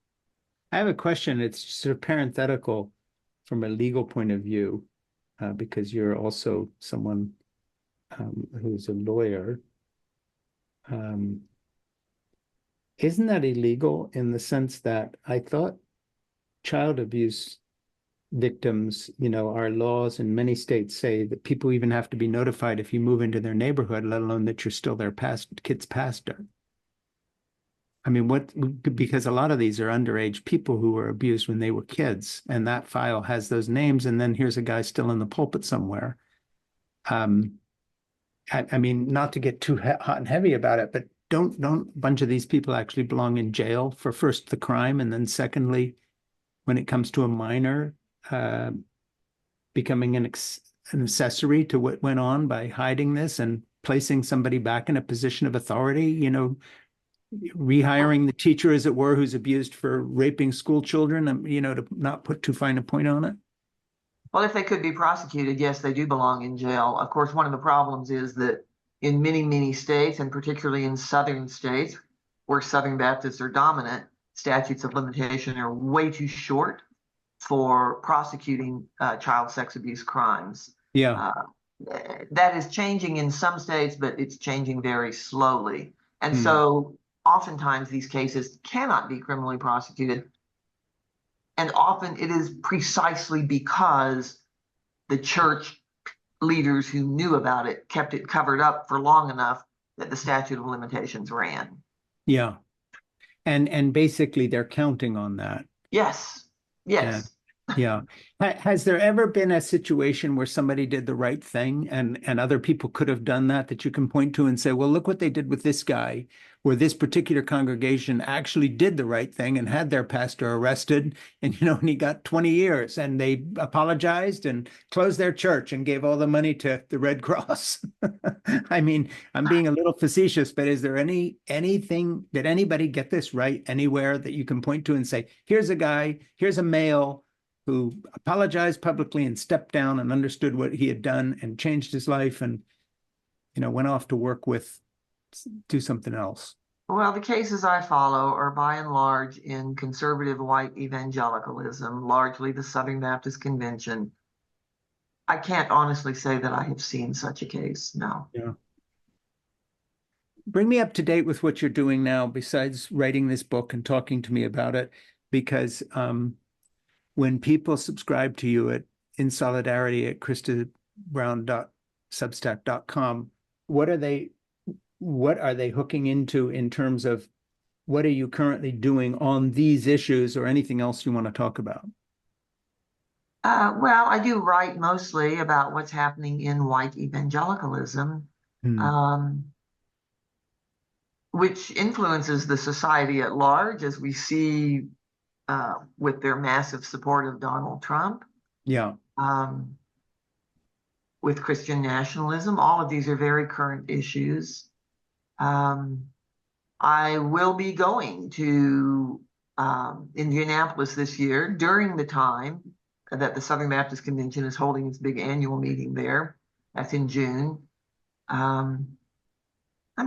I have a question. It's sort of parenthetical from a legal point of view, because you're also someone who's a lawyer. Isn't that illegal in the sense that I thought child abuse victims, our laws in many states say that people even have to be notified if you move into their neighborhood, let alone that you're still their kid's pastor. I mean, because a lot of these are underage people who were abused when they were kids, and that file has those names, and then here's a guy still in the pulpit somewhere. I mean, not to get too hot and heavy about it, but don't a bunch of these people actually belong in jail for first the crime, and then secondly, when it comes to a minor, becoming an accessory to what went on by hiding this and placing somebody back in a position of authority, rehiring the teacher, as it were, who's abused for raping school children, to not put too fine a point on it? Well, if they could be prosecuted, yes, they do belong in jail. Of course, one of the problems is that in many, many states, and particularly in southern states where Southern Baptists are dominant, statutes of limitation are way too short for prosecuting child sex abuse crimes. Yeah. That is changing in some states, but it's changing very slowly. And so oftentimes these cases cannot be criminally prosecuted. And often it is precisely because the church leaders who knew about it kept it covered up for long enough that the statute of limitations ran. Yeah. And basically they're counting on that. Yes. Yes. Yeah. Has there ever been a situation where somebody did the right thing and other people could have done that you can point to and say, well, look what they did with this guy, where this particular congregation actually did the right thing and had their pastor arrested, and he got 20 years, and they apologized and closed their church and gave all the money to the Red Cross? I mean, I'm being a little facetious, but is there anything, did anybody get this right anywhere that you can point to and say, here's a guy, here's a male who apologized publicly and stepped down and understood what he had done and changed his life and, went off to do something else? Well, the cases I follow are by and large in conservative white evangelicalism, largely the Southern Baptist Convention. I can't honestly say that I have seen such a case, no. Yeah. Bring me up to date with what you're doing now, besides writing this book and talking to me about it, because when people subscribe to you in solidarity at christabrown.substack.com, what are they hooking into in terms of what are you currently doing on these issues or anything else you want to talk about? Well, I do write mostly about what's happening in white evangelicalism, which influences the society at large, as we see with their massive support of Donald Trump. Yeah. with Christian nationalism. All of these are very current issues. I will be going to Indianapolis this year during the time that the Southern Baptist Convention is holding its big annual meeting there. That's in June. I'm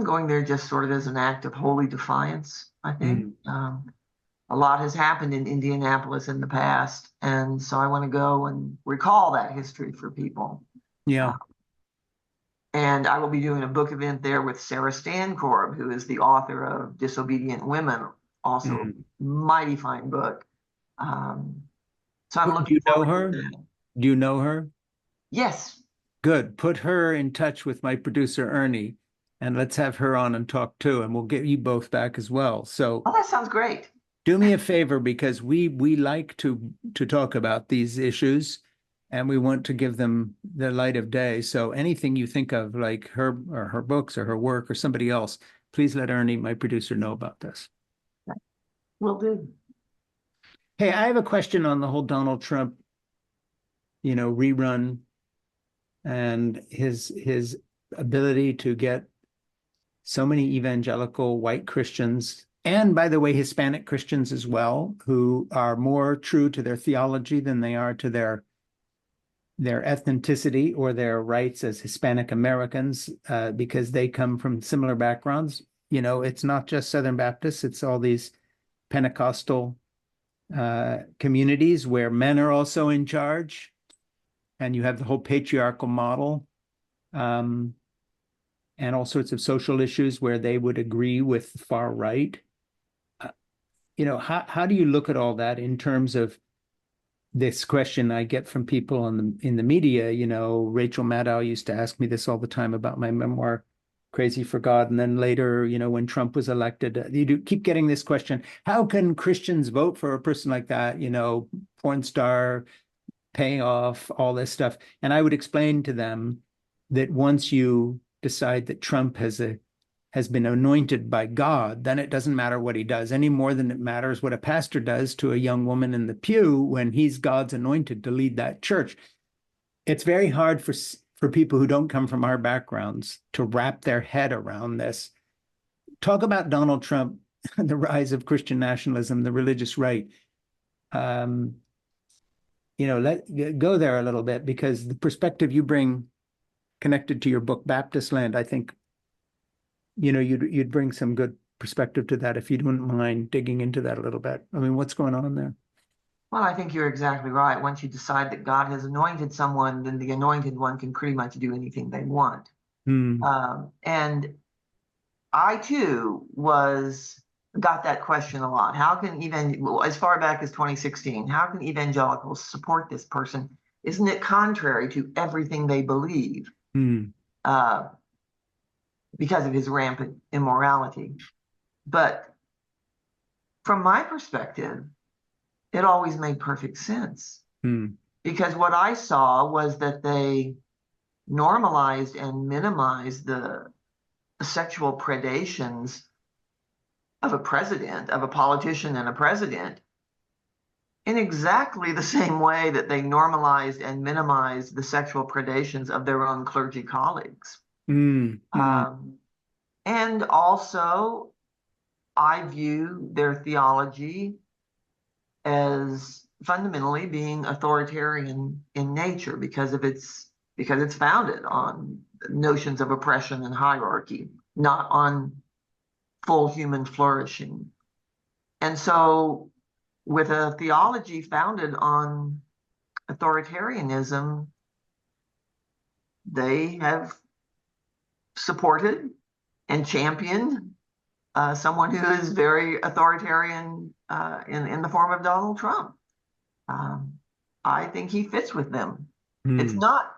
going there just sort of as an act of holy defiance, I think. A lot has happened in Indianapolis in the past, and so I want to go and recall that history for people. Yeah. And I will be doing a book event there with Sarah Stancorb, who is the author of Disobedient Women, also a mighty fine book. So I'm looking forward to that. Do you know her? Yes. Good. Put her in touch with my producer, Ernie, and let's have her on and talk too, and we'll get you both back as well. So that sounds great. Do me a favor, because we like to talk about these issues, and we want to give them the light of day. So anything you think of, like her or her books or her work or somebody else, please let Ernie, my producer, know about this. Will do. Hey, I have a question on the whole Donald Trump, rerun, and his ability to get so many evangelical white Christians, and by the way, Hispanic Christians as well, who are more true to their theology than they are to their ethnicity or their rights as Hispanic Americans, because they come from similar backgrounds. It's not just Southern Baptists, it's all these Pentecostal communities where men are also in charge, and you have the whole patriarchal model, and all sorts of social issues where they would agree with the far right. How do you look at all that in terms of this question I get from people in the media? Rachel Maddow used to ask me this all the time about my memoir, Crazy for God. And then later, when Trump was elected, you do keep getting this question: how can Christians vote for a person like that? Porn star, pay off, all this stuff. And I would explain to them that once you decide that Trump has been anointed by God, then it doesn't matter what he does any more than it matters what a pastor does to a young woman in the pew when he's God's anointed to lead that church. It's very hard for people who don't come from our backgrounds to wrap their head around this. Talk about Donald Trump, the rise of Christian nationalism, the religious right. Go there a little bit, because the perspective you bring connected to your book, Baptistland, I think, you'd bring some good perspective to that if you don't mind digging into that a little bit. I mean, what's going on there? Well, I think you're exactly right. Once you decide that God has anointed someone, then the anointed one can pretty much do anything they want. And I too got that question a lot. How can as far back as 2016, how can evangelicals support this person? Isn't it contrary to everything they believe? Because of his rampant immorality. But from my perspective, it always made perfect sense. Because what I saw was that they normalized and minimized the sexual predations of a politician and a president, in exactly the same way that they normalized and minimized the sexual predations of their own clergy colleagues. And also, I view their theology as fundamentally being authoritarian in nature because it's founded on notions of oppression and hierarchy, not on full human flourishing. And so, with a theology founded on authoritarianism, they have supported and championed someone who is very authoritarian in the form of Donald Trump. I think he fits with them. It's not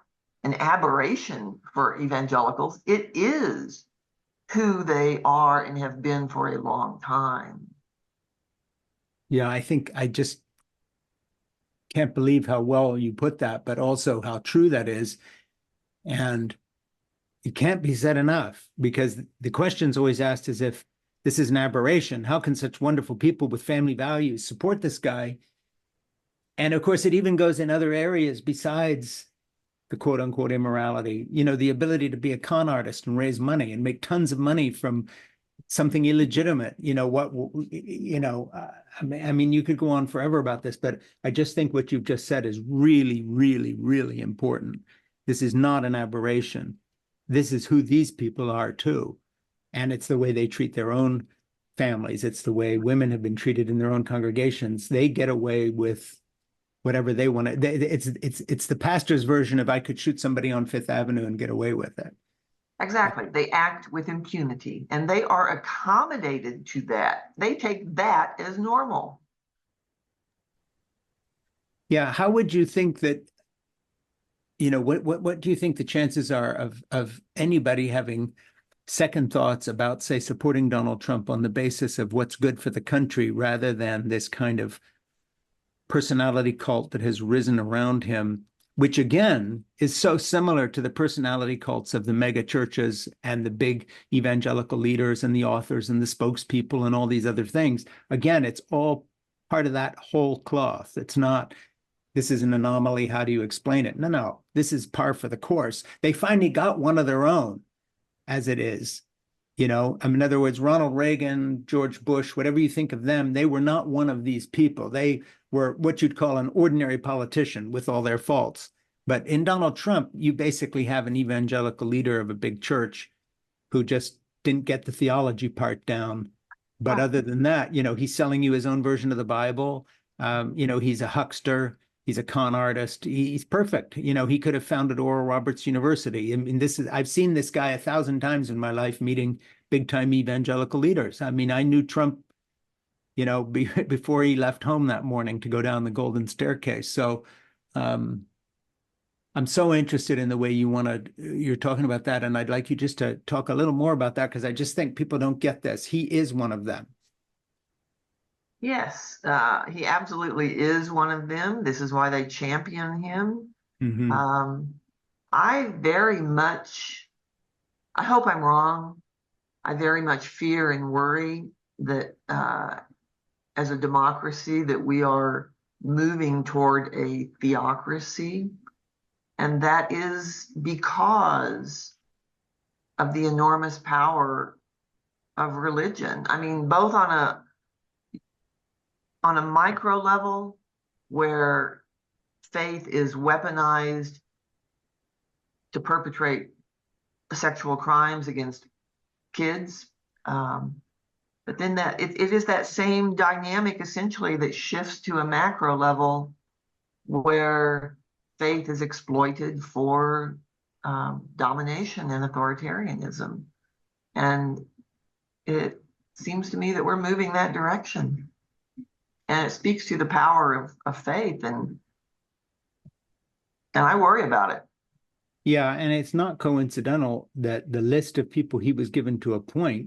an aberration for evangelicals. It is who they are and have been for a long time. Yeah, I think I just can't believe how well you put that, but also how true that is. And it can't be said enough, because the question's always asked as if this is an aberration. How can such wonderful people with family values support this guy? And of course, it even goes in other areas besides the quote unquote immorality, you know, the ability to be a con artist and raise money and make tons of money from something illegitimate. You know, I mean, you could go on forever about this, but I just think what you've just said is really, really, really important. This is not an aberration. This is who these people are too. And it's the way they treat their own families. It's the way women have been treated in their own congregations. They get away with whatever they want to. It's the pastor's version of I could shoot somebody on Fifth Avenue and get away with it. Exactly. They act with impunity and they are accommodated to that. They take that as normal. Yeah. How would you think that, you know, what do you think the chances are of anybody having second thoughts about, say, supporting Donald Trump on the basis of what's good for the country rather than this kind of personality cult that has risen around him, which again is so similar to the personality cults of the mega churches and the big evangelical leaders and the authors and the spokespeople and all these other things. Again, it's all part of that whole cloth. It's not, this is an anomaly, how do you explain it? No, this is par for the course. They finally got one of their own as it is. You know, I mean, in other words, Ronald Reagan, George Bush, whatever you think of them, they were not one of these people. They were what you'd call an ordinary politician with all their faults. But in Donald Trump, you basically have an evangelical leader of a big church who just didn't get the theology part down. But other than that, you know, he's selling you his own version of the Bible. You know, he's a huckster. He's a con artist. He's perfect. You know, he could have founded Oral Roberts University. I mean, I've seen this guy 1,000 times in my life meeting big time evangelical leaders. I mean, I knew Trump, you know, before he left home that morning to go down the Golden Staircase. So I'm so interested in the way you're talking about that. And I'd like you just to talk a little more about that, because I just think people don't get this. He is one of them. Yes, he absolutely is one of them. This is why they champion him. Mm-hmm. I very much, I hope I'm wrong. I very much fear and worry that as a democracy that we are moving toward a theocracy. And that is because of the enormous power of religion. I mean, both on a micro level where faith is weaponized to perpetrate sexual crimes against kids. But then that it is that same dynamic essentially that shifts to a macro level where faith is exploited for domination and authoritarianism. And it seems to me that we're moving that direction. And it speaks to the power of faith, and I worry about it. Yeah, and it's not coincidental that the list of people he was given to appoint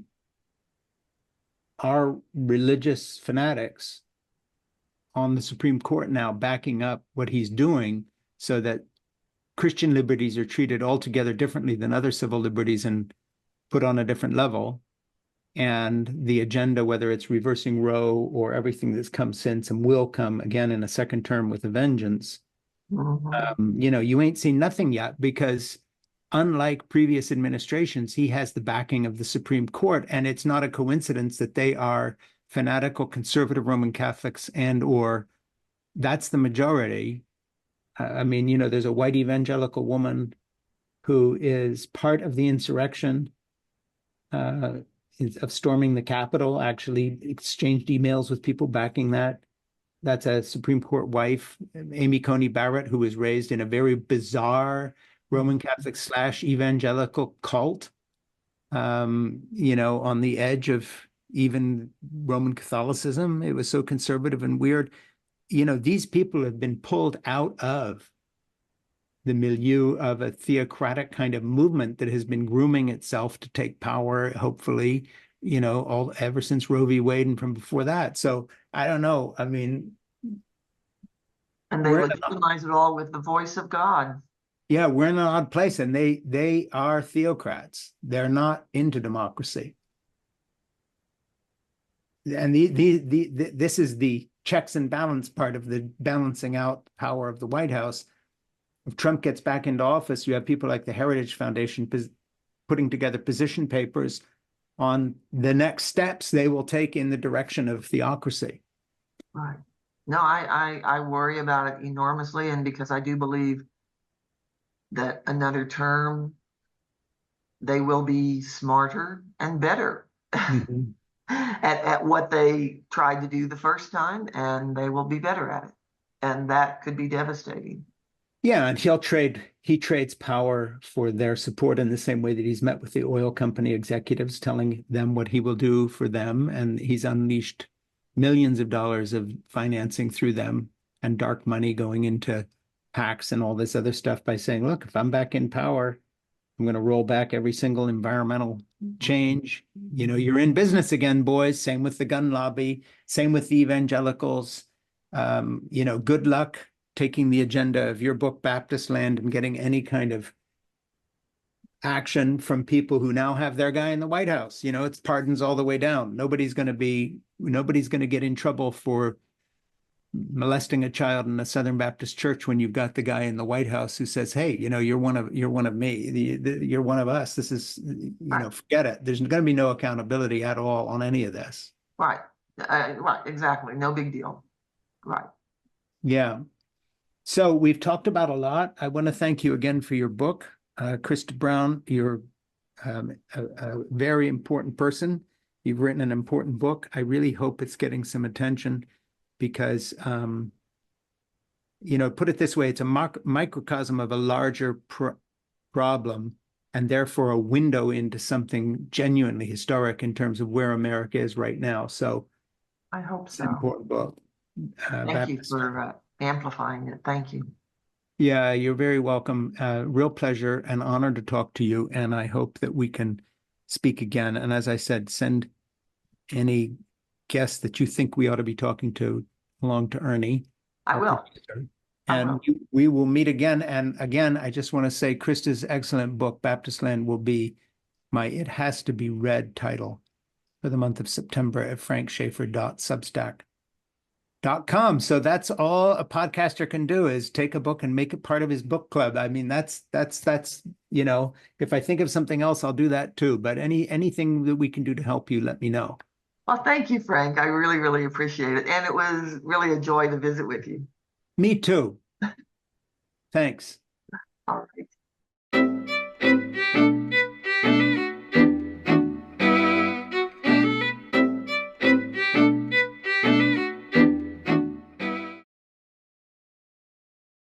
are religious fanatics on the Supreme Court now backing up what he's doing, so that Christian liberties are treated altogether differently than other civil liberties and put on a different level. And the agenda, whether it's reversing Roe or everything that's come since and will come again in a second term with a vengeance, you know, you ain't seen nothing yet, because unlike previous administrations, he has the backing of the Supreme Court. And it's not a coincidence that they are fanatical conservative Roman Catholics, and or that's the majority. I mean, you know, there's a white evangelical woman who is part of the insurrection of storming the Capitol, actually exchanged emails with people backing that. That's a Supreme Court wife, Amy Coney Barrett, who was raised in a very bizarre Roman Catholic / evangelical cult, you know, on the edge of even Roman Catholicism. It was so conservative and weird. You know, these people have been pulled out of the milieu of a theocratic kind of movement that has been grooming itself to take power, hopefully, you know, all ever since Roe v. Wade and from before that. So I don't know. I mean, and they legitimize it all with the voice of God. Yeah, we're in an odd place, and they are theocrats. They're not into democracy. And this is the checks and balance part of the balancing out power of the White House. if Trump gets back into office, you have people like the Heritage Foundation putting together position papers on the next steps they will take in the direction of theocracy. Right. No, I worry about it enormously, and because I do believe that another term, they will be smarter and better Mm-hmm. at what they tried to do the first time, and they will be better at it. And that could be devastating. Yeah, and he trades power for their support in the same way that he's met with the oil company executives, telling them what he will do for them. And he's unleashed millions of dollars of financing through them and dark money going into PACs and all this other stuff by saying, look, if I'm back in power, I'm going to roll back every single environmental change. You know, you're in business again, boys. Same with the gun lobby, same with the evangelicals. You know, good luck taking the agenda of your book, Baptistland, and getting any kind of action from people who now have their guy in the White House. You know, it's pardons all the way down. Nobody's going to get in trouble for molesting a child in a Southern Baptist church when you've got the guy in the White House who says, hey, you know, you're one of me. You're one of us. This is, you know, forget it. There's going to be no accountability at all on any of this. Right. Right. Exactly. No big deal. Right. Yeah. So we've talked about a lot. I want to thank you again for your book, Christa Brown. You're a very important person. You've written an important book. I really hope it's getting some attention because, you know, put it this way, it's a microcosm of a larger problem and therefore a window into something genuinely historic in terms of where America is right now. So I hope it's so. an important book. Thank you for amplifying it. Thank you. Yeah, you're very welcome. Real pleasure and honor to talk to you. And I hope that we can speak again. And as I said, send any guests that you think we ought to be talking to along to Ernie. I will. And we will meet again. And again, I just want to say Christa's excellent book, Baptistland, will be my It Has to Be Read title for the month of September at frankschaeffer.substack.com. So that's all a podcaster can do is take a book and make it part of his book club. I mean, that's, you know, if I think of something else, I'll do that too. But anything that we can do to help you, let me know. Well, thank you, Frank. I really, really appreciate it. And it was really a joy to visit with you. Me too. Thanks. All right.